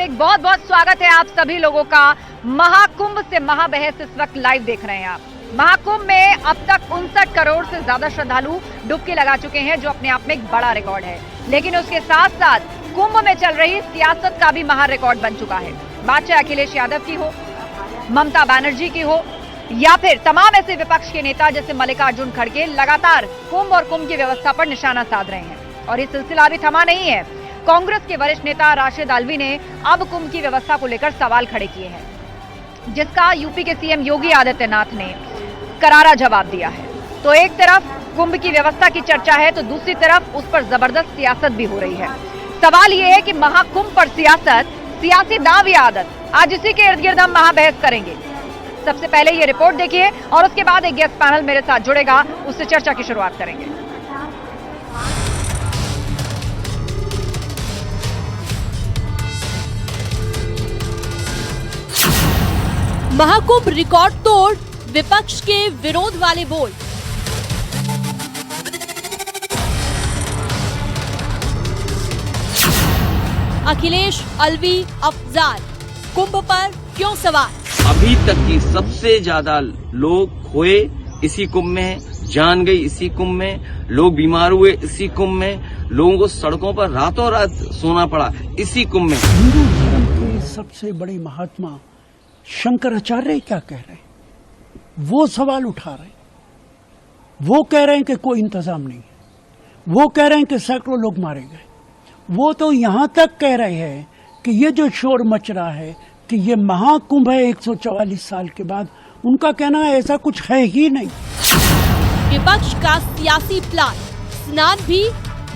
एक बहुत बहुत स्वागत है आप सभी लोगों का। महाकुंभ से महाबहस इस वक्त लाइव देख रहे हैं आप। महाकुंभ में अब तक 59 करोड़ से ज्यादा श्रद्धालु डुबकी लगा चुके हैं, जो अपने आप में एक बड़ा रिकॉर्ड है। लेकिन उसके साथ साथ कुंभ में चल रही सियासत का भी महा रिकॉर्ड बन चुका है। बात चाहे अखिलेश यादव की हो, ममता बनर्जी की हो, या फिर तमाम ऐसे विपक्ष के नेता जैसे मल्लिकार्जुन खड़गे लगातार कुंभ और कुंभ की व्यवस्था पर निशाना साध रहे हैं। और ये सिलसिला अभी थमा नहीं है। कांग्रेस के वरिष्ठ नेता राशिद आलवी ने अब कुंभ की व्यवस्था को लेकर सवाल खड़े किए हैं, जिसका यूपी के सीएम योगी आदित्यनाथ ने करारा जवाब दिया है। तो एक तरफ कुंभ की व्यवस्था की चर्चा है, तो दूसरी तरफ उस पर जबरदस्त सियासत भी हो रही है। सवाल यह है कि महाकुंभ पर सियासत, सियासी दांव या आदत, आज इसी के इर्द गिर्द हम महाबहस करेंगे। सबसे पहले ये रिपोर्ट देखिए और उसके बाद एक गेस्ट पैनल मेरे साथ जुड़ेगा, उससे चर्चा की शुरुआत करेंगे। महाकुंभ रिकॉर्ड तोड़, विपक्ष के विरोध वाले बोल। अखिलेश, अलवी, अफजाल, कुंभ पर क्यों सवाल? अभी तक की सबसे ज्यादा लोग खोए इसी कुंभ में, जान गई इसी कुंभ में, लोग बीमार हुए इसी कुंभ में, लोगों को सड़कों पर रातों रात सोना पड़ा इसी कुंभ में। हिंदू धर्म के सबसे बड़े महात्मा शंकराचार्य क्या कह रहे हैं? वो सवाल उठा रहे हैं। वो कह रहे हैं कि कोई इंतजाम नहीं है। वो कह रहे हैं कि सैकड़ों लोग मारे गए। वो तो यहां तक कह रहे हैं कि ये जो शोर मच रहा है कि ये महाकुंभ है 144 साल के बाद, उनका कहना है ऐसा कुछ है ही नहीं। विपक्ष का सियासी प्लान, स्नान भी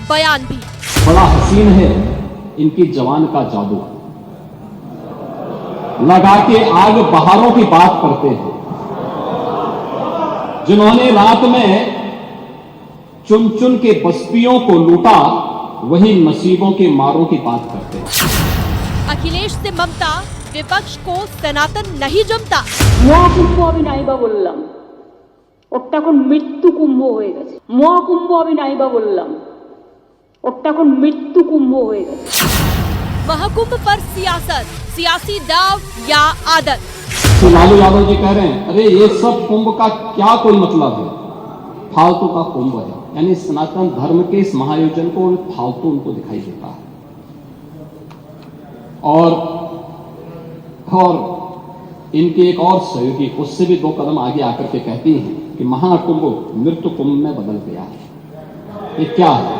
बयान भी। बड़ा हसीन है इनकी जवान का जादू, लगा के आग बहारों की बात करते हैं। जिन्होंने रात में चुन चुन के बस्तियों को लूटा, वही नसीबों के मारों की बात करते हैं। अखिलेश से ममता, विपक्ष को सनातन नहीं जमता। মহাকুম্ভ আমি নাইবা বললাম, ওটা এখন মৃত্যু কুম্ভ হয়ে গেছে। মহাকুম্ভ আমি নাইবা বললাম, ওটা এখন মৃত্যু কুম্ভ হয়ে গেছে। महाकुंभ पर सियासत, सियासी दाव या आदत। तो लालू यादव जी कह रहे हैं, अरे ये सब कुंभ का क्या कोई मतलब है, फालतू का कुंभ है। यानी सनातन धर्म के इस महायोजन को फालतू उनको दिखाई देता है। और इनके एक और सहयोगी उससे भी 2 कदम आगे आकर के कहती हैं कि महाकुंभ मृत्यु कुंभ में बदल गया है। ये क्या है?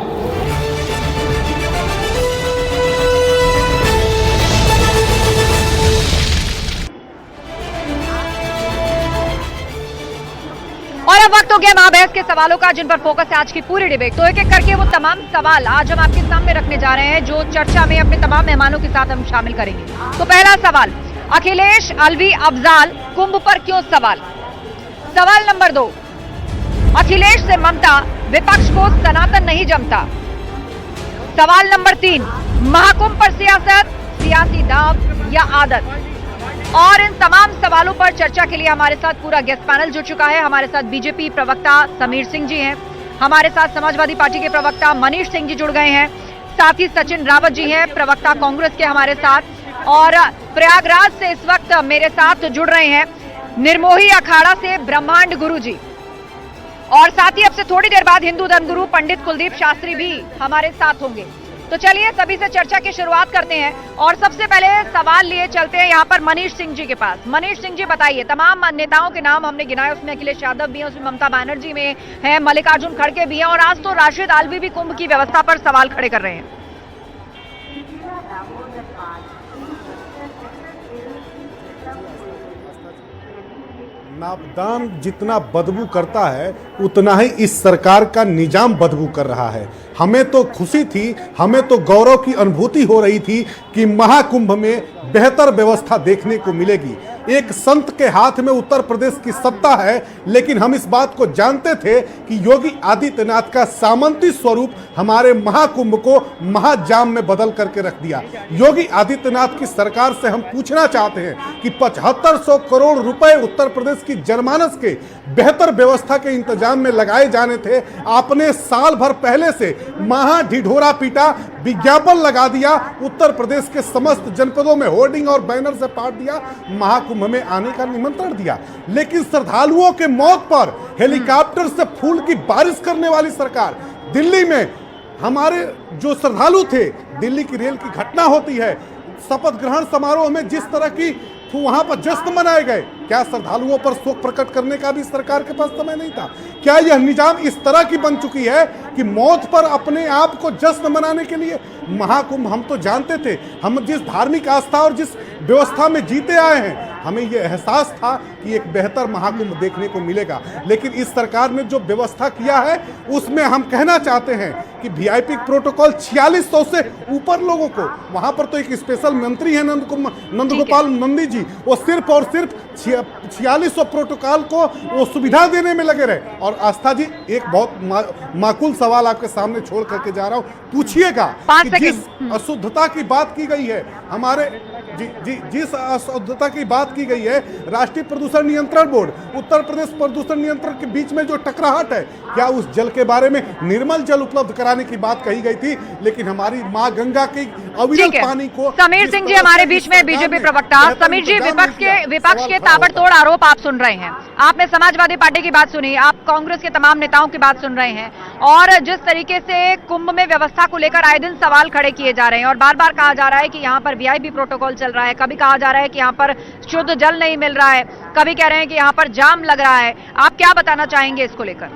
और अब वक्त हो गया महाबहस के सवालों का, जिन पर फोकस है आज की पूरी डिबेट। तो एक एक करके वो तमाम सवाल आज हम आपके सामने रखने जा रहे हैं, जो चर्चा में अपने तमाम मेहमानों के साथ हम शामिल करेंगे। तो पहला सवाल, अखिलेश, अलवी, अफजाल, कुंभ पर क्यों सवाल? सवाल नंबर 2, अखिलेश से ममता, विपक्ष को सनातन नहीं जमता। सवाल नंबर 3, महाकुंभ पर सियासत, सियासी दांव या आदत। और इन तमाम सवालों पर चर्चा के लिए हमारे साथ पूरा गेस्ट पैनल जुड़ चुका है। हमारे साथ बीजेपी प्रवक्ता समीर सिंह जी हैं, हमारे साथ समाजवादी पार्टी के प्रवक्ता मनीष सिंह जी जुड़ गए हैं, साथ ही सचिन रावत जी हैं, प्रवक्ता कांग्रेस के हमारे साथ, और प्रयागराज से इस वक्त मेरे साथ जुड़ रहे हैं निर्मोही अखाड़ा से ब्रह्मांड गुरु जी, और साथ ही अब से थोड़ी देर बाद हिंदू धर्मगुरु पंडित कुलदीप शास्त्री भी हमारे साथ होंगे। तो चलिए सभी से चर्चा की शुरुआत करते हैं और सबसे पहले सवाल लिए चलते हैं यहाँ पर मनीष सिंह जी के पास। मनीष सिंह जी बताइए, तमाम नेताओं के नाम हमने गिनाए, उसमें अखिलेश यादव भी हैं, उसमें ममता बनर्जी में है, मल्लिकार्जुन खड़गे भी हैं, और आज तो राशिद आलवी भी कुंभ की व्यवस्था पर सवाल खड़े कर रहे हैं। नापदान जितना बदबू करता है, उतना ही इस सरकार का निजाम बदबू कर रहा है। हमें तो खुशी थी, हमें तो गौरव की अनुभूति हो रही थी कि महाकुंभ में बेहतर व्यवस्था देखने को मिलेगी। एक संत के हाथ में उत्तर प्रदेश की सत्ता है, लेकिन हम इस बात को जानते थे कि योगी आदित्यनाथ का सामंती स्वरूप हमारे महाकुंभ को महाजाम में बदल करके रख दिया। योगी आदित्यनाथ की सरकार से हम पूछना चाहते हैं कि 7500 करोड़ रुपए उत्तर प्रदेश की जनमानस के बेहतर व्यवस्था के इंतजाम में लगाए जाने थे। आपने साल भर पहले से महा ढिढोरा पीटा, विज्ञापन लगा दिया, उत्तर प्रदेश के समस्त जनपदों में होर्डिंग और बैनर से पाट दिया, महाकुंभ में आने का निमंत्रण दिया। लेकिन श्रद्धालुओं के मौत पर हेलीकॉप्टर से फूल की बारिश करने वाली सरकार, दिल्ली में हमारे जो श्रद्धालु थे, दिल्ली की रेल की घटना होती है, शपथ ग्रहण समारोह में जिस तरह की वहां पर जश्न मनाए गए, क्या श्रद्धालुओं पर शोक प्रकट करने का भी सरकार के पास समय नहीं था? क्या यह निजाम इस तरह की बन चुकी है कि मौत पर अपने आप को जश्न मनाने के लिए? महाकुंभ हम तो जानते थे, हम जिस धार्मिक आस्था और जिस व्यवस्था में जीते आए हैं, हमें यह एहसास था कि एक बेहतर महाकुंभ देखने को मिलेगा। लेकिन इस सरकार ने जो व्यवस्था किया है उसमें हम कहना चाहते हैं कि वीआईपी प्रोटोकॉल 4600 से ऊपर लोगों को, वहां पर तो एक स्पेशल मंत्री है नंदगोपाल नंदी जी, वो सिर्फ और सिर्फ 4600 प्रोटोकॉल को वो सुविधा देने में लगे रहे। और आस्था जी, एक बहुत माकूल सवाल आपके सामने छोड़ करके जा रहा हूं, पूछिएगा कि जिस अशुद्धता की बात की गई है, हमारे जिस अशुद्धता की बात की गई है, राष्ट्रीय प्रदूषण नियंत्रण बोर्ड, उत्तर प्रदेश प्रदूषण नियंत्रण के बीच में जो टकराहट है, क्या उस जल के बारे में निर्मल जल उपलब्ध कराने की बात कही गई थी? लेकिन हमारी मां गंगा की अविरल पानी को। समीर सिंह जी हमारे बीच में, बीजेपी प्रवक्ता। समीर जी, विपक्ष के ताबड़तोड़ आरोप आप सुन रहे हैं, आपने समाजवादी पार्टी की बात सुनी, आप कांग्रेस के तमाम नेताओं की बात सुन रहे हैं, और जिस तरीके से कुंभ में व्यवस्था को लेकर आए दिन सवाल खड़े किए जा रहे हैं और बार बार कहा जा रहा है कि यहाँ पर वीआईपी प्रोटोकॉल चल रहा है, कभी कहा जा रहा है कि यहाँ पर शुद्ध जल नहीं मिल रहा है, कभी कह रहे हैं कि यहाँ पर जाम लग रहा है, आप क्या बताना चाहेंगे इसको लेकर?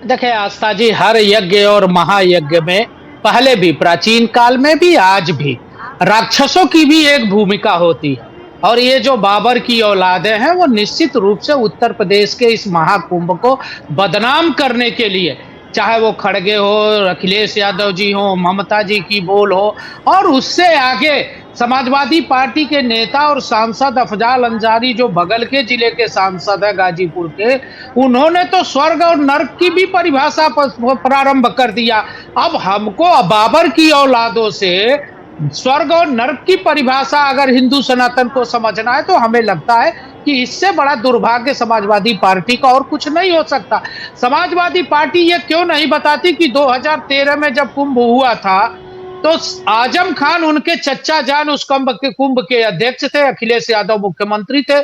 देखिए आस्था जी, हर यज्ञ और महायज्ञ में पहले भी, प्राचीन काल में भी, आज भी राक्षसों की भी एक भूमिका होती है, और ये जो बाबर की औलादें हैं वो निश्चित रूप से उत्तर प्रदेश के इस महाकुंभ को बदनाम करने के लिए, चाहे वो खड़गे हो, अखिलेश यादव जी हो, ममता जी की बोल हो, और उससे आगे समाजवादी पार्टी के नेता और सांसद अफजाल अंसारी, जो बगल के जिले के सांसद है गाजीपुर के, उन्होंने तो स्वर्ग और नर्क की भी परिभाषा प्रारंभ कर दिया। अब हमको बाबर की औलादों से स्वर्ग और नर्क की परिभाषा अगर हिंदू सनातन को समझना है, तो हमें लगता है कि इससे बड़ा दुर्भाग्य समाजवादी पार्टी का और कुछ नहीं हो सकता। समाजवादी पार्टी ये क्यों नहीं बताती कि 2013 में जब कुंभ हुआ था तो आजम खान उनके चच्चा जान उस कुंभ के अध्यक्ष थे, अखिलेश यादव मुख्यमंत्री थे,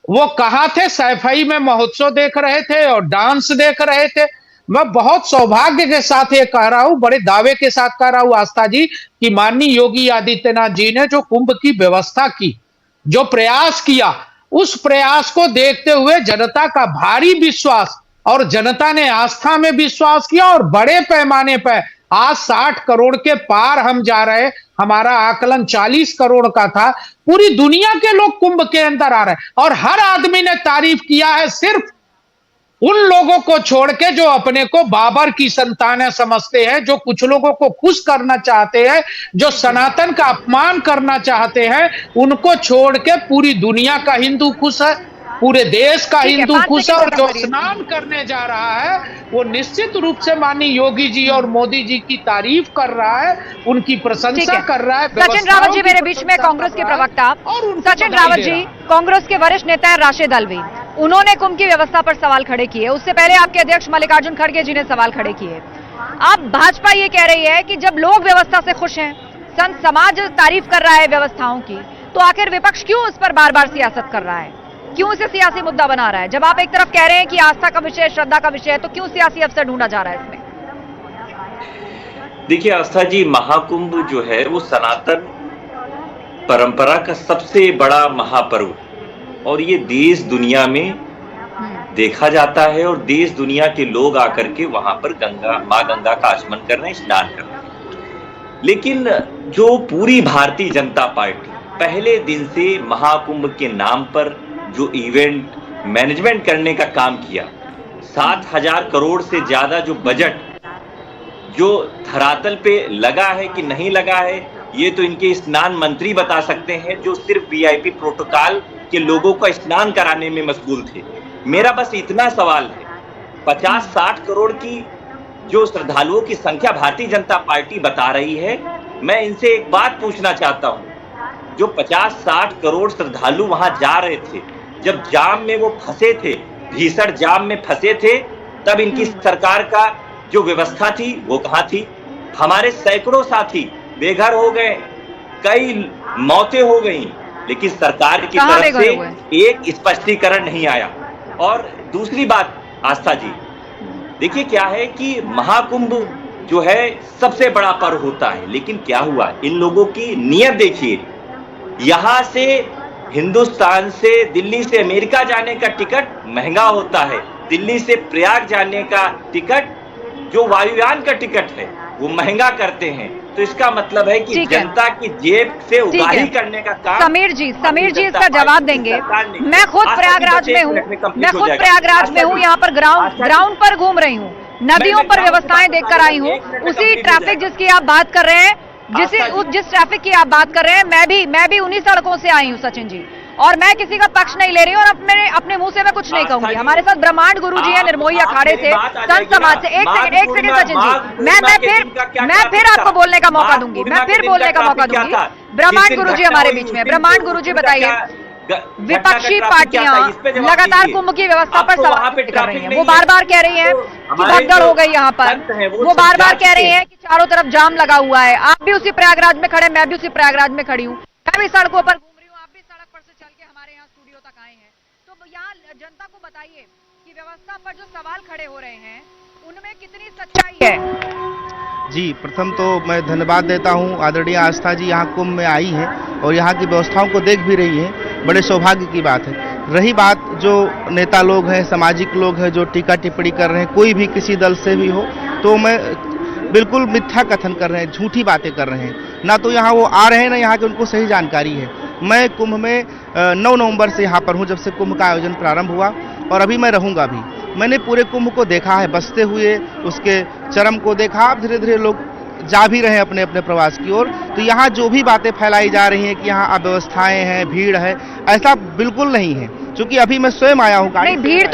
वो कहाँ थे? सैफई में महोत्सव देख रहे थे और डांस देख रहे थे। मैं बहुत सौभाग्य के साथ ये कह रहा हूं, बड़े दावे के साथ कह रहा हूं आस्था जी, कि माननीय योगी आदित्यनाथ जी ने जो कुंभ की व्यवस्था की, जो प्रयास किया, उस प्रयास को देखते हुए जनता का भारी विश्वास, और जनता ने आस्था में विश्वास किया, और बड़े पैमाने पर आज 60 करोड़ के पार हम जा रहे। हमारा आकलन 40 करोड़ का था। पूरी दुनिया के लोग कुंभ के अंदर आ रहे हैं, और हर आदमी ने तारीफ किया है, सिर्फ उन लोगों को छोड़ के जो अपने को बाबर की संतानें समझते हैं, जो कुछ लोगों को खुश करना चाहते हैं, जो सनातन का अपमान करना चाहते हैं, उनको छोड़ के पूरी दुनिया का हिंदू खुश है, पूरे देश का हिंदू खुश है। और जो स्नान करने जा रहा है वो निश्चित रूप से माननीय योगी जी और मोदी जी की तारीफ कर रहा है, उनकी प्रशंसा कर रहा है। सचिन रावत जी मेरे बीच में, कांग्रेस के प्रवक्ता। सचिन रावत जी, कांग्रेस के वरिष्ठ नेता है राशिद अल्वी, उन्होंने कुंभ की व्यवस्था पर सवाल खड़े किए। उससे पहले आपके अध्यक्ष मल्लिकार्जुन खड़गे जी ने सवाल खड़े किए। अब भाजपा ये कह रही है कि जब लोग व्यवस्था से खुश हैं, संत समाज तारीफ कर रहा है व्यवस्थाओं की, तो आखिर विपक्ष क्यों उस पर बार बार सियासत कर रहा है, क्यों इसे सियासी मुद्दा बना रहा है? जब आप एक तरफ कह रहे हैं कि आस्था का विषय, श्रद्धा का विषय है, तो क्यों सियासी अवसर ढूंढा जा रहा है इसमें? देखिए आस्था जी, महाकुंभ जो है वो सनातन परंपरा का सबसे बड़ा महापर्व, और ये देश दुनिया में देखा जाता है, और देश दुनिया के लोग आकर के वहां पर मां गंगा का आचमन कर रहे हैं, स्नान कर रहे हैं। लेकिन जो पूरी भारतीय जनता पार्टी पहले दिन से महाकुंभ के नाम पर जो इवेंट मैनेजमेंट करने का काम किया, 7,000 करोड़ से ज्यादा जो बजट जो धरातल पे लगा है कि नहीं लगा है, ये तो इनके स्नान मंत्री बता सकते हैं, जो सिर्फ वीआईपी प्रोटोकॉल के लोगों को स्नान कराने में मशगूल थे। मेरा बस इतना सवाल है, 50-60 करोड़ की जो श्रद्धालुओं की संख्या भारतीय जनता पार्टी बता रही है, मैं इनसे एक बात पूछना चाहता हूं, जो 50-60 करोड़ श्रद्धालु वहां जा रहे थे, जब जाम में वो फंसे थे, भीषण जाम में फंसे थे, तब इनकी सरकार का जो व्यवस्था थी वो कहां थी? हमारे सैकड़ों साथी बेघर हो गए, कई मौतें हो गई, लेकिन सरकार की तरफ से एक स्पष्टीकरण नहीं आया। और दूसरी बात आस्था जी, देखिए क्या है कि महाकुंभ जो है सबसे बड़ा पर्व होता है, लेकिन क्या हुआ, इन लोगों की नीयत देखिए, यहां से हिंदुस्तान से दिल्ली से अमेरिका जाने का टिकट महंगा होता है, दिल्ली से प्रयाग जाने का टिकट जो वायुयान का टिकट है वो महंगा करते हैं। तो इसका मतलब है कि जनता की जेब से उगाही करने का काम समीर जी इसका जवाब देंगे। मैं खुद प्रयागराज में हूँ, यहाँ पर ग्राउंड पर घूम रही हूँ, नदियों पर व्यवस्थाएं देखकर आई हूँ। उसी ट्रैफिक जिसकी आप बात कर रहे हैं, जिस ट्रैफिक की आप बात कर रहे हैं, मैं भी उन्हीं सड़कों से आई हूँ सचिन जी, और मैं किसी का पक्ष नहीं ले रही हूँ, और अपने मुंह से मैं कुछ नहीं कहूंगी। हमारे साथ ब्रह्मांड गुरु जी है निर्मोही अखाड़े से, संत समाज से। एक सेकंड सचिन जी, मैं फिर आपको बोलने का मौका दूंगी, ब्रह्मांड गुरु जी हमारे बीच में। ब्रह्मांड गुरु जी बताइए, विपक्षी पार्टियां लगातार कुंभ की व्यवस्था पर सवाल कर रही हैं, वो बार बार कह रही हैं कि भगदड़ हो गई यहाँ पर, वो बार बार कह रही हैं कि चारों तरफ जाम लगा हुआ है। आप भी उसी प्रयागराज में खड़े, मैं भी उसी प्रयागराज में खड़ी हूँ, मैं भी सड़कों पर घूम रही हूँ, आप भी सड़क पर से चल के हमारे यहाँ स्टूडियो तक आए हैं। तो यहाँ जनता को बताइए कि व्यवस्था पर जो सवाल खड़े हो रहे हैं उनमें कितनी सच्चाई है? जी, प्रथम तो मैं धन्यवाद देता हूं, आदरणीय आस्था जी यहाँ कुंभ में आई हैं और यहाँ की व्यवस्थाओं को देख भी रही हैं, बड़े सौभाग्य की बात है। रही बात जो नेता लोग हैं, सामाजिक लोग हैं जो टीका टिप्पणी कर रहे हैं, कोई भी किसी दल से भी हो, तो मैं बिल्कुल मिथ्या कथन कर रहे हैं, झूठी बातें कर रहे हैं, ना तो यहाँ वो आ रहे हैं ना यहाँ की उनको सही जानकारी है। मैं कुंभ में 9 नवंबर से यहाँ पर हूँ, जब से कुंभ का आयोजन प्रारंभ हुआ, और अभी मैं रहूँगा भी। मैंने पूरे कुंभ को देखा है, बसते हुए उसके चरम को देखा। अब धीरे धीरे लोग जा भी रहे हैं अपने अपने प्रवास की ओर। तो यहाँ जो भी बातें फैलाई जा रही हैं कि यहाँ अव्यवस्थाएं हैं, भीड़ है, ऐसा बिल्कुल नहीं है, क्योंकि अभी मैं स्वयं आया हूँ। नहीं, भीड़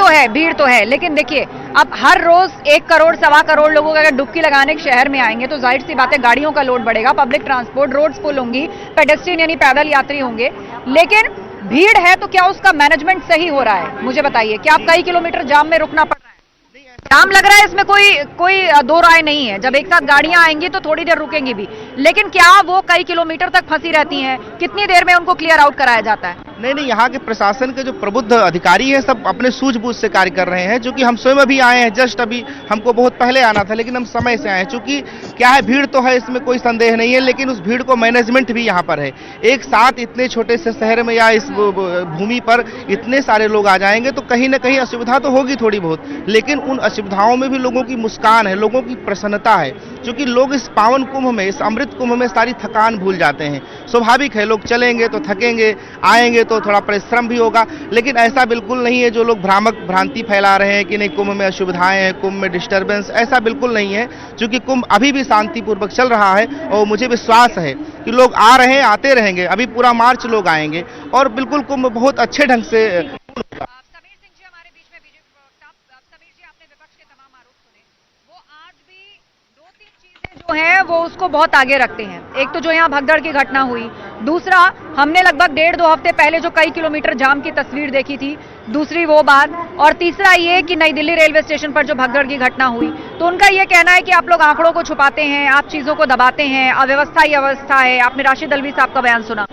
तो है, लेकिन देखिए अब हर रोज 1 करोड़ 1.25 करोड़ लोगों का अगर डुबकी लगाने के शहर में आएंगे तो जाहिर सी बात है गाड़ियों का लोड बढ़ेगा, पब्लिक ट्रांसपोर्ट, रोड्स फुल होंगी, पेडेस्ट्रियन यानी पैदल यात्री होंगे। लेकिन भीड़ है तो क्या उसका मैनेजमेंट सही हो रहा है? मुझे बताइए, क्या आप कई किलोमीटर जाम में रुकना पड़ रहा है? जाम लग रहा है, इसमें कोई दो राय नहीं है। जब एक साथ गाड़ियां आएंगी तो थोड़ी देर रुकेंगी भी, लेकिन क्या वो कई किलोमीटर तक फंसी रहती हैं? कितनी देर में उनको क्लियर आउट कराया जाता है? नहीं, यहाँ के प्रशासन के जो प्रबुद्ध अधिकारी हैं सब अपने सूझबूझ से कार्य कर रहे हैं। चूंकि हम स्वयं अभी आए हैं, जस्ट अभी हमको बहुत पहले आना था, लेकिन हम समय से आए हैं। चूंकि क्या है, भीड़ तो है, इसमें कोई संदेह नहीं है, लेकिन उस भीड़ को मैनेजमेंट भी यहाँ पर है। एक साथ इतने छोटे से शहर में या इस भूमि पर इतने सारे लोग आ जाएंगे तो कहीं ना कहीं असुविधा तो होगी थोड़ी बहुत, लेकिन उन असुविधाओं में भी लोगों की मुस्कान है, लोगों की प्रसन्नता है। क्योंकि लोग इस पावन कुंभ में, इस अमृत कुंभ में सारी थकान भूल जाते हैं। स्वाभाविक है, लोग चलेंगे तो थकेंगे, आएंगे तो थोड़ा परिश्रम भी होगा, लेकिन ऐसा बिल्कुल नहीं है जो लोग भ्रांति फैला रहे हैं कि नहीं कुंभ में असुविधाएं हैं, कुंभ में डिस्टर्बेंस, ऐसा बिल्कुल नहीं है। क्योंकि कुंभ अभी भी शांतिपूर्वक चल रहा है और मुझे विश्वास है कि लोग आ रहे हैं, आते रहेंगे, अभी पूरा मार्च लोग आएंगे और बिल्कुल कुंभ बहुत अच्छे ढंग से। जो है वो उसको बहुत आगे रखते हैं। एक तो जो यहाँ भगदड़ की घटना हुई, दूसरा हमने लगभग 1.5-2 हफ्ते पहले जो कई किलोमीटर जाम की तस्वीर देखी थी, दूसरी वो बात, और तीसरा ये कि नई दिल्ली रेलवे स्टेशन पर जो भगदड़ की घटना हुई। तो उनका ये कहना है कि आप लोग आंकड़ों को छुपाते हैं, आप चीजों को दबाते हैं, अव्यवस्था ही अवस्था है। आपने राशिद अल्वी साहब का बयान सुना?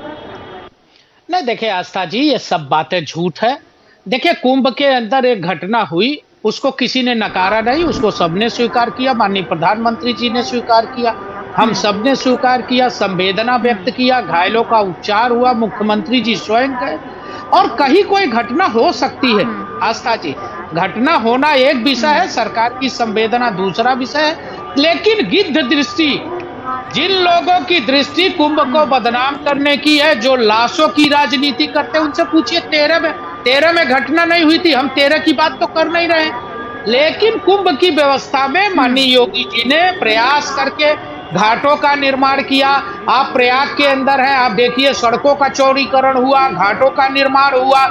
नहीं, देखिए आस्था जी, ये सब बातें झूठ है। देखिए, कुंभ के अंदर एक घटना हुई, उसको किसी ने नकारा नहीं, उसको सबने स्वीकार किया, माननीय प्रधानमंत्री जी ने स्वीकार किया, हम सबने स्वीकार किया, संवेदना व्यक्त किया, घायलों का उपचार हुआ, मुख्यमंत्री जी स्वयं गए। और कहीं कोई घटना हो सकती है आस्था जी, घटना होना एक विषय है, सरकार की संवेदना दूसरा विषय है, लेकिन गिद्ध दृष्टि, जिन लोगों की दृष्टि कुंभ को बदनाम करने की है, जो लाशों की राजनीति करते हैं, उनसे पूछिए 13 में घटना नहीं हुई थी, हम 13 की बात तो कर नहीं रहे। लेकिन कुंभ की व्यवस्था में माननीय योगी जी ने प्रयास करके घाटों का निर्माण किया। आप प्रयाग के अंदर हैं, आप देखिए सड़कों का चौड़ीकरण हुआ, घाटों का निर्माण हुआ,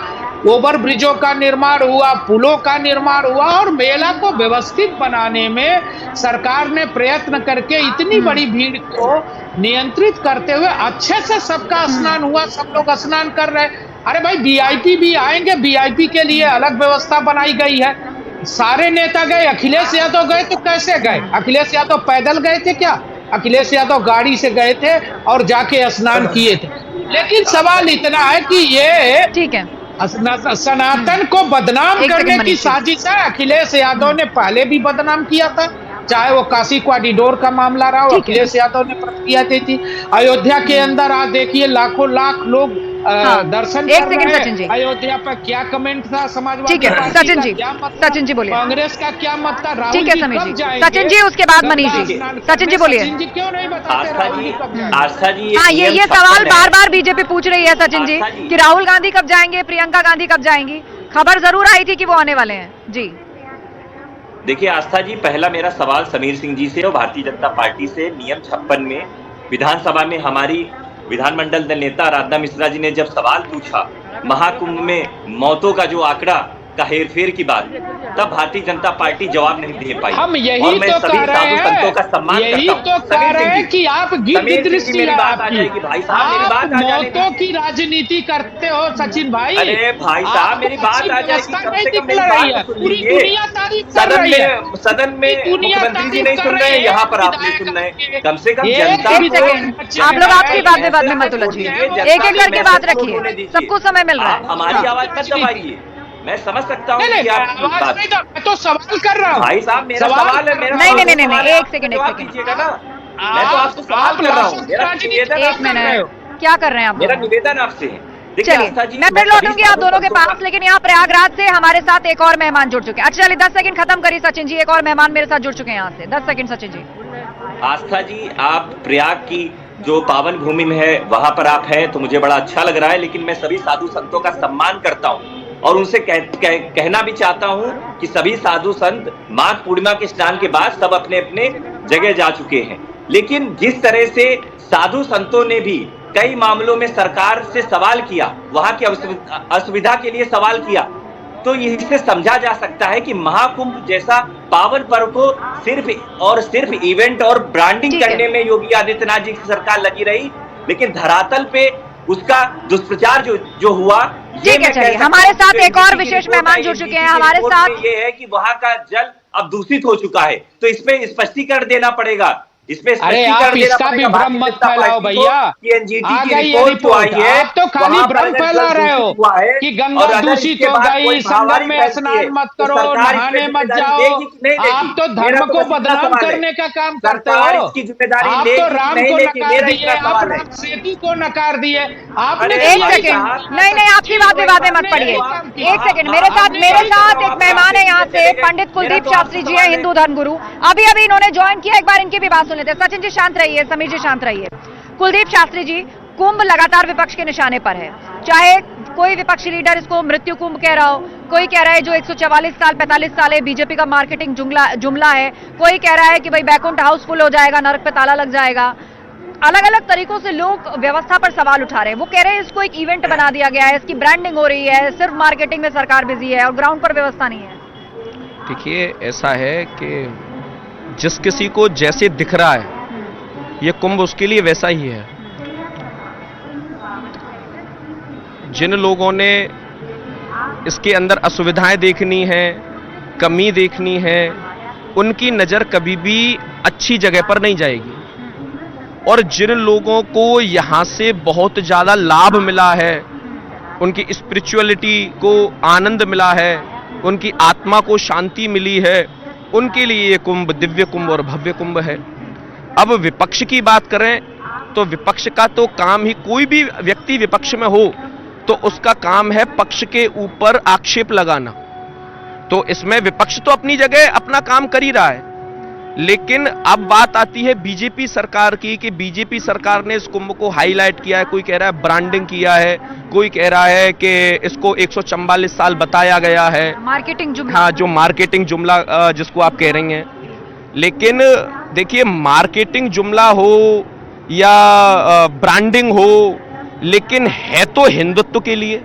ओवर ब्रिजों का निर्माण हुआ, पुलों का निर्माण हुआ, और मेला को व्यवस्थित बनाने में सरकार ने प्रयत्न करके इतनी बड़ी भीड़ को नियंत्रित करते हुए अच्छे से सबका स्नान हुआ, सब लोग स्नान कर रहे। अरे भाई वीआईपी भी आएंगे, वीआईपी के लिए अलग व्यवस्था बनाई गई है। सारे नेता गए, अखिलेश यादव गए तो कैसे गए? अखिलेश यादव पैदल गए थे क्या? अखिलेश यादव गाड़ी से गए थे और जाके स्नान किए थे। लेकिन सवाल इतना है कि ये ठीक है, सनातन को बदनाम करने की साजिश है। अखिलेश यादव ने पहले भी बदनाम किया था, चाहे वो काशी कॉरिडोर का मामला रहा हो, अखिलेश यादव ने प्रतिक्रिया दी थी। अयोध्या के अंदर आज देखिए लाखों लाख लोग दर्शन कर रहे हैं। अयोध्या पर क्या कमेंट था समाजवादी? ठीक है सचिन जी, सचिन जी बोलिए। कांग्रेस का क्या मत था? राहुल ठीक है समीर जी, सचिन जी उसके बाद मनीष जी। सचिन जी बोलिए। सचिन जी क्यों नहीं बताते राहुल जी कब जाएंगे? आस्था जी, हाँ, ये सवाल बार बार बीजेपी पूछ रही है सचिन जी कि राहुल गांधी कब जाएंगे, प्रियंका गांधी कब जाएंगी। खबर जरूर आई थी कि वो आने वाले हैं जी। देखिए आस्था जी, पहला मेरा सवाल समीर सिंह जी से और भारतीय जनता पार्टी से। नियम 56 में विधानसभा में हमारी विधानमंडल दल नेता आराधना मिश्रा जी ने जब सवाल पूछा महाकुंभ में मौतों का जो आंकड़ा का हेरफेर की बात, तब भारतीय जनता पार्टी जवाब नहीं दे पाई। हम यही और मैं तो सभी कह साधु संतों का सम्मान रहे हैं, यही करता हूं। तो कह रहे हैं कि आप गिद्ध दृष्टि है आपकी। भाई साहब मेरी बात आ जाने मौतों की राजनीति करते हो सचिन भाई। अरे भाई साहब मेरी बात आ जाएगी, कम से कम मेरी बात तो पूरी सुनिए। दुनिया तारीफ कर रही है। सदन में मुख्यमंत्री जी नहीं सुन रहे, यहाँ पर आप नहीं सुन रहे। कम से कम एक जनता सेकंड, आप लोग आपकी बात में मत उलझिए, एक एक करके बात रखिए, सबको समय मिल रहा है। हमारी आवाज मत दबाइए, मैं समझ सकता हूँ कि आप आवाज नहीं, मैं तो सवाल कर रहा हूँ भाई साहब। मेरा सवाल है, मेरा नहीं, एक तो सेकंड कीजिएगा ना। मैं तो आपसे सवाल कर रहा हूँ, मेरा निवेदन एक मिनट, क्या कर रहे हैं आप? मेरा निवेदन आपसे है। देखिए आस्था जी, मैं फिर लौटूंगी आप दोनों के पास, लेकिन यहाँ प्रयागराज से हमारे साथ एक और मेहमान जुड़ चुके हैं। अच्छा चलिए 10 सेकंड खत्म करिए सचिन जी, एक और मेहमान मेरे साथ जुड़ चुके हैं यहाँ से। 10 सेकंड सचिन जी। आस्था जी, आप प्रयाग की जो पावन भूमि में है वहां पर आप हैं तो मुझे बड़ा अच्छा लग रहा है, लेकिन मैं सभी साधु संतों का सम्मान करता हूं और उनसे कहना भी चाहता हूं कि सभी साधु संत माघ पूर्णिमा के स्नान के बाद सब अपने अपने जगह जा चुके हैं। लेकिन जिस तरह से साधु संतों ने भी कई मामलों में सरकार से सवाल किया, वहां की असुविधा के लिए सवाल किया, तो इससे समझा जा सकता है कि महाकुंभ जैसा पावन पर्व को सिर्फ और सिर्फ इवेंट और ब्रांडिंग करने में योगी आदित्यनाथ जी की सरकार लगी रही, लेकिन धरातल पे उसका दुष्प्रचार जो हुआ। ठीक है, चलिए हमारे साथ एक और विशेष मेहमान जुड़ चुके हैं हमारे साथ। ये है कि वहां का जल अब दूषित हो चुका है, तो इसमें स्पष्टीकरण देना पड़ेगा। अरे आप इसका भी भ्रम मत फैलाओ भैया। आ गई ये रिपोर्ट, आप तो खाली भ्रम फैला रहे हो कि गंगा दूषित हो गई, संगम में स्नान मत करो, नहाने मत जाओ। आप तो धर्म को बदनाम करने का काम करते हो। आप तो राम को नकार दिए, आप राम सेतु को नकार दिए आपने। एक सेकंड, नहीं आपकी बात विवाद में मत पड़िए। एक सेकंड, मेरे साथ एक मेहमान है यहाँ से, पंडित कुलदीप शास्त्री जी है, हिंदू धर्म गुरु। अभी इन्होंने ज्वाइन किया, एक बार इनकी भी बात सुन लेते हैं। सचिन जी शांत रहिए, समीर जी शांत रहिए। कुलदीप शास्त्री जी, कुंभ लगातार विपक्ष के निशाने पर है, चाहे कोई विपक्षी लीडर इसको मृत्यु कुंभ कह रहा हो, कोई कह रहा है जो 144 साल 45 साल है बीजेपी का मार्केटिंग जुमला है, कोई कह रहा है कि भाई बैकुंठ हाउस फुल हो जाएगा, नरक पे ताला लग जाएगा। अलग अलग तरीकों से लोग व्यवस्था पर सवाल उठा रहे हैं। वो कह रहे हैं इसको एक इवेंट बना दिया गया है, इसकी ब्रांडिंग हो रही है, सिर्फ मार्केटिंग में सरकार बिजी है और ग्राउंड पर व्यवस्था नहीं है। देखिए ऐसा है कि जिस किसी को जैसे दिख रहा है ये कुंभ उसके लिए वैसा ही है। जिन लोगों ने इसके अंदर असुविधाएं देखनी है, कमी देखनी है, उनकी नजर कभी भी अच्छी जगह पर नहीं जाएगी। और जिन लोगों को यहां से बहुत ज्यादा लाभ मिला है, उनकी स्पिरिचुअलिटी को आनंद मिला है, उनकी आत्मा को शांति मिली है, उनके लिए ये कुंभ दिव्य कुंभ और भव्य कुंभ है। अब विपक्ष की बात करें तो विपक्ष का तो काम ही, कोई भी व्यक्ति विपक्ष में हो तो उसका काम है पक्ष के ऊपर आक्षेप लगाना। तो इसमें विपक्ष तो अपनी जगह अपना काम कर ही रहा है, लेकिन अब बात आती है बीजेपी सरकार की कि बीजेपी सरकार ने इस कुंभ को हाईलाइट किया है। कोई कह रहा है ब्रांडिंग किया है, कोई कह रहा है कि इसको 144 साल बताया गया है, मार्केटिंग जुमला। हाँ, जो मार्केटिंग जुमला जिसको आप कह रही हैं। लेकिन देखिए, मार्केटिंग जुमला हो या ब्रांडिंग हो, लेकिन है तो हिंदुत्व के लिए,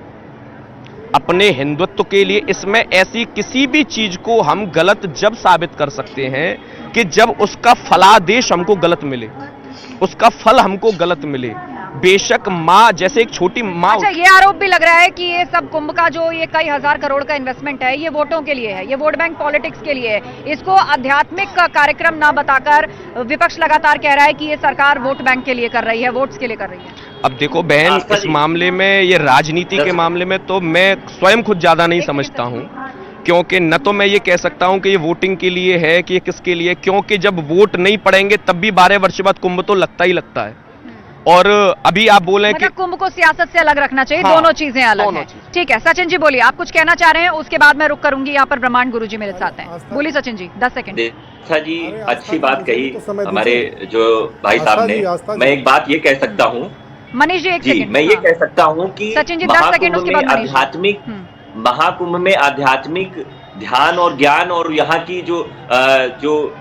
अपने हिंदुत्व के लिए। इसमें ऐसी किसी भी चीज को हम गलत जब साबित कर सकते हैं कि जब उसका फलादेश हमको गलत मिले, उसका फल हमको गलत मिले। बेशक माँ, जैसे एक छोटी माँ। अच्छा, ये आरोप भी लग रहा है कि ये सब कुंभ का जो ये कई हजार करोड़ का इन्वेस्टमेंट है, ये वोटों के लिए है, ये वोट बैंक पॉलिटिक्स के लिए है। इसको आध्यात्मिक कार्यक्रम ना बताकर विपक्ष लगातार कह रहा है कि ये सरकार वोट बैंक के लिए कर रही है, वोट्स के लिए कर रही है। अब देखो बहन, इस मामले में, ये राजनीति के मामले में तो मैं स्वयं खुद ज्यादा नहीं समझता हूं, क्योंकि न तो मैं ये कह सकता हूं कि ये वोटिंग के लिए है कि ये किसके लिए, क्योंकि जब वोट नहीं पड़ेंगे तब भी 12 वर्ष बाद कुंभ तो लगता ही लगता है। और अभी आप बोले कि कुंभ को सियासत से अलग रखना चाहिए। हाँ, दोनों चीजें अलग हैं। ठीक है सचिन जी बोलिए, आप कुछ कहना चाह रहे हैं, उसके बाद मैं रुक करूंगी। यहाँ पर ब्रह्मांड गुरुजी मेरे साथ हैं। बोलिए सचिन जी, 10 सेकंड। अच्छा जी, अच्छी बात कही हमारे जो भाई साहब ने। मैं एक बात ये कह सकता हूँ मनीष जी, एक सेकंड। मैं ये कह सकता हूँ कि सचिन जी 10 सेकंड, उसके बाद आध्यात्मिक महाकुंभ में आध्यात्मिक ध्यान और ज्ञान और यहाँ की जो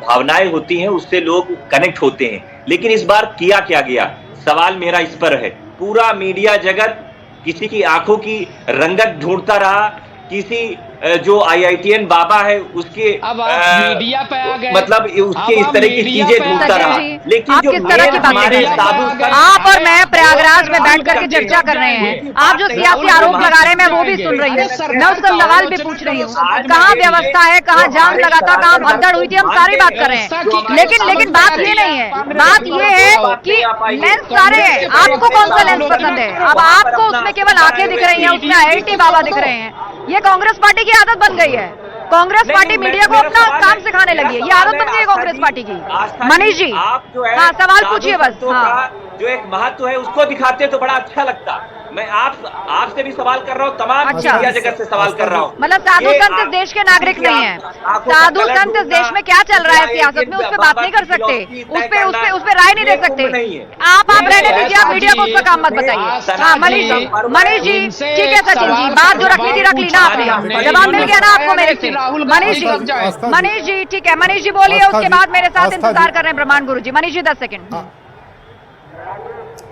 भावनाएं होती हैं उससे लोग कनेक्ट होते हैं। लेकिन इस बार किया क्या गया, सवाल मेरा इस पर है। पूरा मीडिया जगत किसी की आंखों की रंगत ढूंढता रहा, किसी जो IITN बाबा है उसके मीडिया पे आ गए, मतलब उसके इस तरह की चीजें ढूंढता रहा। लेकिन जो हमारे साधु, आप और मैं प्रयागराज में बैठ करके चर्चा कर रहे हैं, आप जो सियासी आरोप लगा रहे हैं मैं वो भी सुन रही हूँ, मैं उसका सवाल भी पूछ रही हूँ। कहाँ व्यवस्था है, कहाँ जाम लगा था, कहाँ भगदड़ हुई थी, हम सारी बात कर रहे हैं। लेकिन बात ये नहीं है, बात ये है कि लेंस सारे हैं, आपको कौन सा लेंस पसंद है? अब आपको उसमें केवल आंखें दिख रही हैं, उसमें IIT बाबा दिख रहे हैं। ये कांग्रेस पार्टी की आदत बन गई है। कांग्रेस पार्टी मीडिया को अपना काम सिखाने लगी है, ये आदत बन गई है कांग्रेस पार्टी की। मनीष जी, हाँ सवाल पूछिए बस। हाँ, जो एक महत्व है उसको दिखाते तो बड़ा अच्छा लगता। मैं आपसे भी सवाल कर रहा हूँ, तमाम मीडिया जगत से सवाल कर रहा हूँ। मतलब साधु संत इस देश के नागरिक नहीं है, साधु संत इस देश में क्या चल रहा है सियासत में, उस पर बात नहीं कर सकते, उस पे राय नहीं दे सकते। आप रहने दीजिए, आप मीडिया को उसका काम मत बताइए। हाँ मनीष जी, ठीक है सचिन जी, बात जो रखनी थी रख ली ना आपने, जवाब मिल गया ना आपको मेरे से। मनीष जी ठीक है, मनीष जी बोलिए, उसके बाद मेरे साथ इंतजार कर रहे हैं ब्रह्मांड गुरु जी। मनीष जी 10 सेकंड।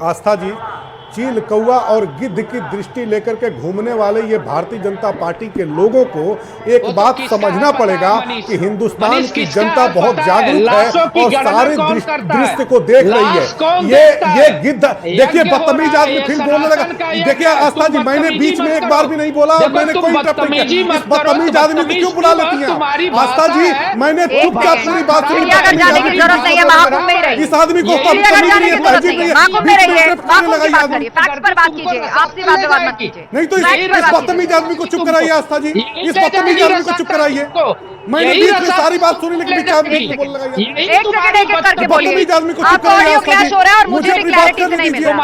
आस्था जी, चील, कौवा और गिद्ध की दृष्टि लेकर के घूमने वाले ये भारतीय जनता पार्टी के लोगों को एक बात समझना पड़ेगा कि हिंदुस्तान की जनता बहुत जागरूक है और सारे दृश्य को देख रही है। ये गिद्ध, देखिए बदतमीज आदमी फिर बोलने लगा। देखिए आस्था जी, मैंने बीच में एक बार भी नहीं बोला और मैंने कोई इंटरप्ट नहीं किया। इस बदतमीज आदमी को क्यों बुला लेती हैं आस्था जी? मैंने चुपचाप पूरी बात सुनी। इस आदमी को फैक्ट्स पर बात कीजिए, आपसी बात पे बात मत कीजिए। नहीं तो इस बदतमीज आदमी को चुप कराइए आस्था जी, इस बदतमीज आदमी को चुप कराइए। मैंने बीच में सारी बात सुनी लेकिन बीच में बोलने लगा। एक सेकंड एक करके बोलिए, आपको ऑडियो क्लैश हो रहा है और मुझे भी क्लैरिटी से नहीं मिल रहा।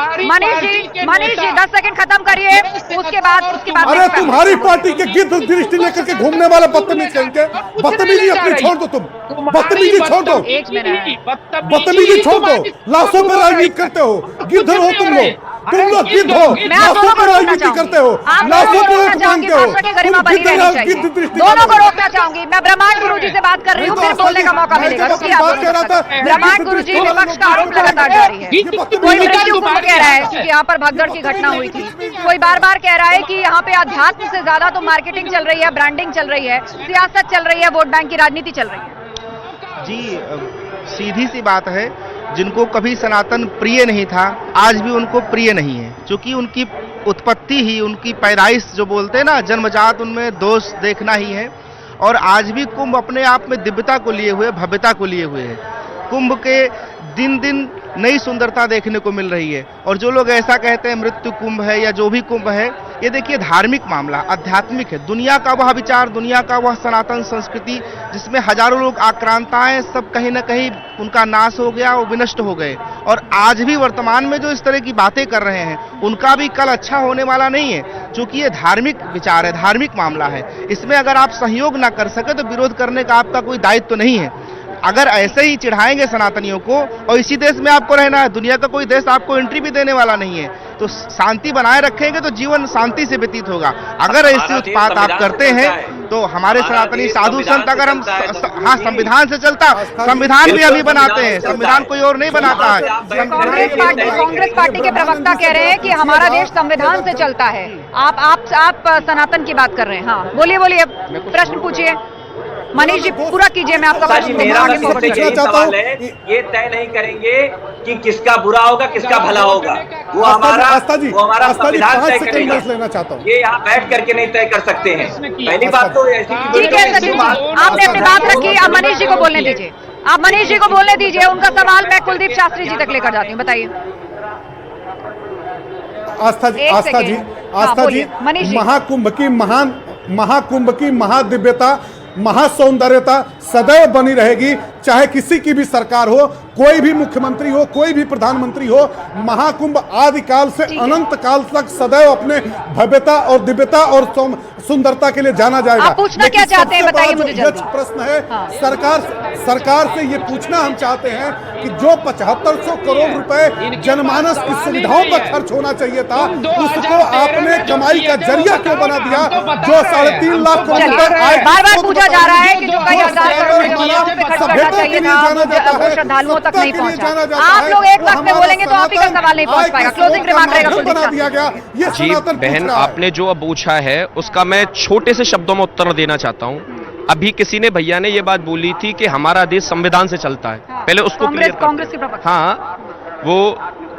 मनीष जी 10 सेकंड खत्म करिए, उसके बाद अरे तुम्हारी पार्टी के गिद्ध दृष्टि लेकर के घूमने वाला बदतमीज कहेंगे। बदतमीजी अपनी छोड़ दो, तुम बदतमीजी छोड़ दो, बदतमीजी छोड़ दो। लाशों पर राजनीति करते हो, गिद्ध हो तुम लोग गिद्ध हो, लाशों पर राजनीति करते हो, लाशों पर मांगते हो, दोनों को रोकना चाहूंगी। मैं ब्रह्मांड गुरु जी से बात कर रही हूँ, फिर बोलने का मौका मिलेगा। ब्रह्मांड गुरु जी, विपक्ष का आरोप लगातार जारी है। कोई मृत्यु कुंभ कह रहा है कि यहाँ पर भगदड़ की घटना हुई थी, कोई बार बार कह रहा है कि यहाँ पे अध्यात्म से ज्यादा तो मार्केटिंग चल रही है, ब्रांडिंग चल रही है, सियासत चल रही है, वोट बैंक की राजनीति चल रही है। जी सीधी सी बात है, जिनको कभी सनातन प्रिय नहीं था आज भी उनको प्रिय नहीं है, क्योंकि उनकी उत्पत्ति ही, उनकी पैदाइश जो बोलते हैं ना, जन्मजात उनमें दोष देखना ही है। और आज भी कुंभ अपने आप में दिव्यता को लिए हुए, भव्यता को लिए हुए है। कुंभ के दिन दिन नई सुंदरता देखने को मिल रही है। और जो लोग ऐसा कहते हैं मृत्यु कुंभ है या जो भी कुंभ है, ये देखिए धार्मिक मामला, आध्यात्मिक है। दुनिया का वह विचार, दुनिया का वह सनातन संस्कृति जिसमें हजारों लोग आक्रांताएं, सब कहीं ना कहीं उनका नाश हो गया, वो विनष्ट हो गए। और आज भी वर्तमान में जो इस तरह की बातें कर रहे हैं, उनका भी कल अच्छा होने वाला नहीं है, क्योंकि ये धार्मिक विचार है, धार्मिक मामला है। इसमें अगर आप सहयोग ना कर सके तो विरोध करने का आपका कोई दायित्व नहीं है। अगर ऐसे ही चिढ़ाएंगे सनातनियों को, और इसी देश में आपको रहना है, दुनिया का कोई देश आपको एंट्री भी देने वाला नहीं है, तो शांति बनाए रखेंगे तो जीवन शांति से व्यतीत होगा। अगर ऐसे उत्पात आप करते हैं तो हमारे सनातनी साधु संत अगर हम हाँ संविधान से चलता, संविधान भी अभी बनाते हैं, संविधान कोई और नहीं बनाता है। कांग्रेस पार्टी के प्रवक्ता कह रहे हैं कि हमारा देश संविधान से चलता है। आप सनातन की बात कर रहे हैं। हाँ बोलिए बोलिए, प्रश्न पूछिए मनीष जी, पूरा कीजिए। मैं आपका प्रश्न यही सवाल है, ये तय नहीं करेंगे कि किसका बुरा होगा किसका भला होगा, वो हमारा संविधान तय करेगा। ये यहाँ बैठ करके नहीं तय कर सकते हैं। पहली बात तो ऐसी ठीक है सचिन जी, आपने अपनी बात रखी, अब मनीष जी को बोलने दीजिए। आप मनीष जी को बोलने दीजिए, उनका सवाल मैं कुलदीप शास्त्री जी तक लेकर जाती हूँ। बताइए आस्था जी, महाकुंभ की महादिव्यता, महासौंदर्यता सदैव बनी रहेगी, चाहे किसी की भी सरकार हो, कोई भी मुख्यमंत्री हो, कोई भी प्रधानमंत्री हो। महाकुंभ आदिकाल से अनंत काल तक सदैव अपने भव्यता और दिव्यता और सुंदरता के लिए जाना जाएगा। आप पूछना क्या चाहते हैं बताइए मुझे जल्दी। प्रश्न है सरकार से ये पूछना हम चाहते हैं कि जो 7500 करोड़ रुपए जनमानस की सुविधाओं पर खर्च होना चाहिए था, उसको आपने कमाई का जरिया क्यों बना दिया? जो 3.5 लाख करोड़ रुपए बार बार पूछा जा रहा है कि जो कई हजार करोड़ पे खर्च करना चाहिए था वो श्रद्धालुओं तक नहीं पहुंचा। आप लोग एक वक्त में बोलेंगे तो आप ही का सवाल नहीं पहुंच पाएगा। क्लोजिंग रिमार्क रहेगा। जी बहन, आपने जो अब पूछा है उसका मैं छोटे से शब्दों में उत्तर देना चाहता हूँ। अभी किसी ने भैया ने ये बात बोली थी कि हमारा देश संविधान से चलता है। पहले उसको क्लियर कांग्रेस के प्रवक्ता, हाँ वो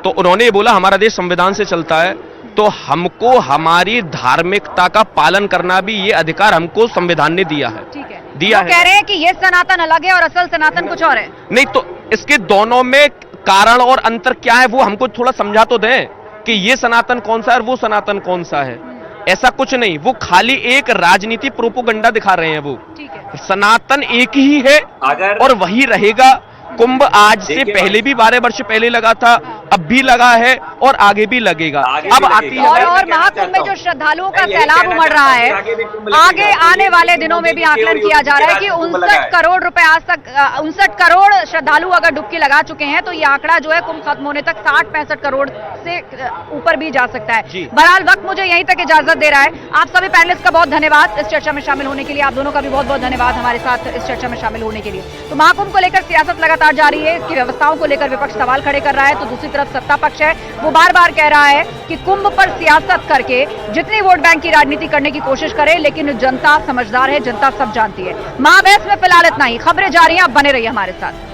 तो उन्होंने ये बोला हमारा देश संविधान से चलता है, तो हमको हमारी धार्मिकता का पालन करना भी ये अधिकार हमको संविधान ने दिया है। ठीक है, दिया है। कह रहे हैं कि ये सनातन अलग है और असल सनातन कुछ और है। नहीं तो इसके दोनों में कारण और अंतर क्या है वो हमको थोड़ा समझा तो दें कि ये सनातन कौन सा है और वो सनातन कौन सा है। ऐसा कुछ नहीं, वो खाली एक राजनीति प्रोपोगंडा दिखा रहे हैं। वो सनातन एक ही है और वही रहेगा। कुंभ आज से पहले भी 12 वर्ष पहले लगा था, अब भी लगा है और आगे भी लगेगा। अब आती है और महाकुंभ में जो श्रद्धालुओं का सैलाब उमड़ रहा है, आगे आने वाले दिनों में भी आकलन किया जा रहा है कि 59 करोड़ रुपए आज तक 59 करोड़ श्रद्धालु अगर डुबकी लगा चुके हैं, तो ये आंकड़ा जो है कुंभ खत्म होने तक 60-65 करोड़ से ऊपर भी जा सकता है। बहरहाल वक्त मुझे यहीं तक इजाजत दे रहा है। आप सभी पैनलिस्ट का बहुत धन्यवाद इस चर्चा में शामिल होने के लिए। आप दोनों का भी बहुत बहुत धन्यवाद हमारे साथ इस चर्चा में शामिल होने के लिए। तो महाकुंभ को लेकर सियासत लगातार जारी है, इसकी व्यवस्थाओं को लेकर विपक्ष सवाल खड़े कर रहा है, तो दूसरी तरफ सत्ता पक्ष है वो बार बार कह रहा है कि कुंभ पर सियासत करके जितनी वोट बैंक की राजनीति करने की कोशिश करे, लेकिन जनता समझदार है, जनता सब जानती है। महाबहस में फिलहाल इतना ही। खबरें जारी हैं, आप बने रहिए हमारे साथ।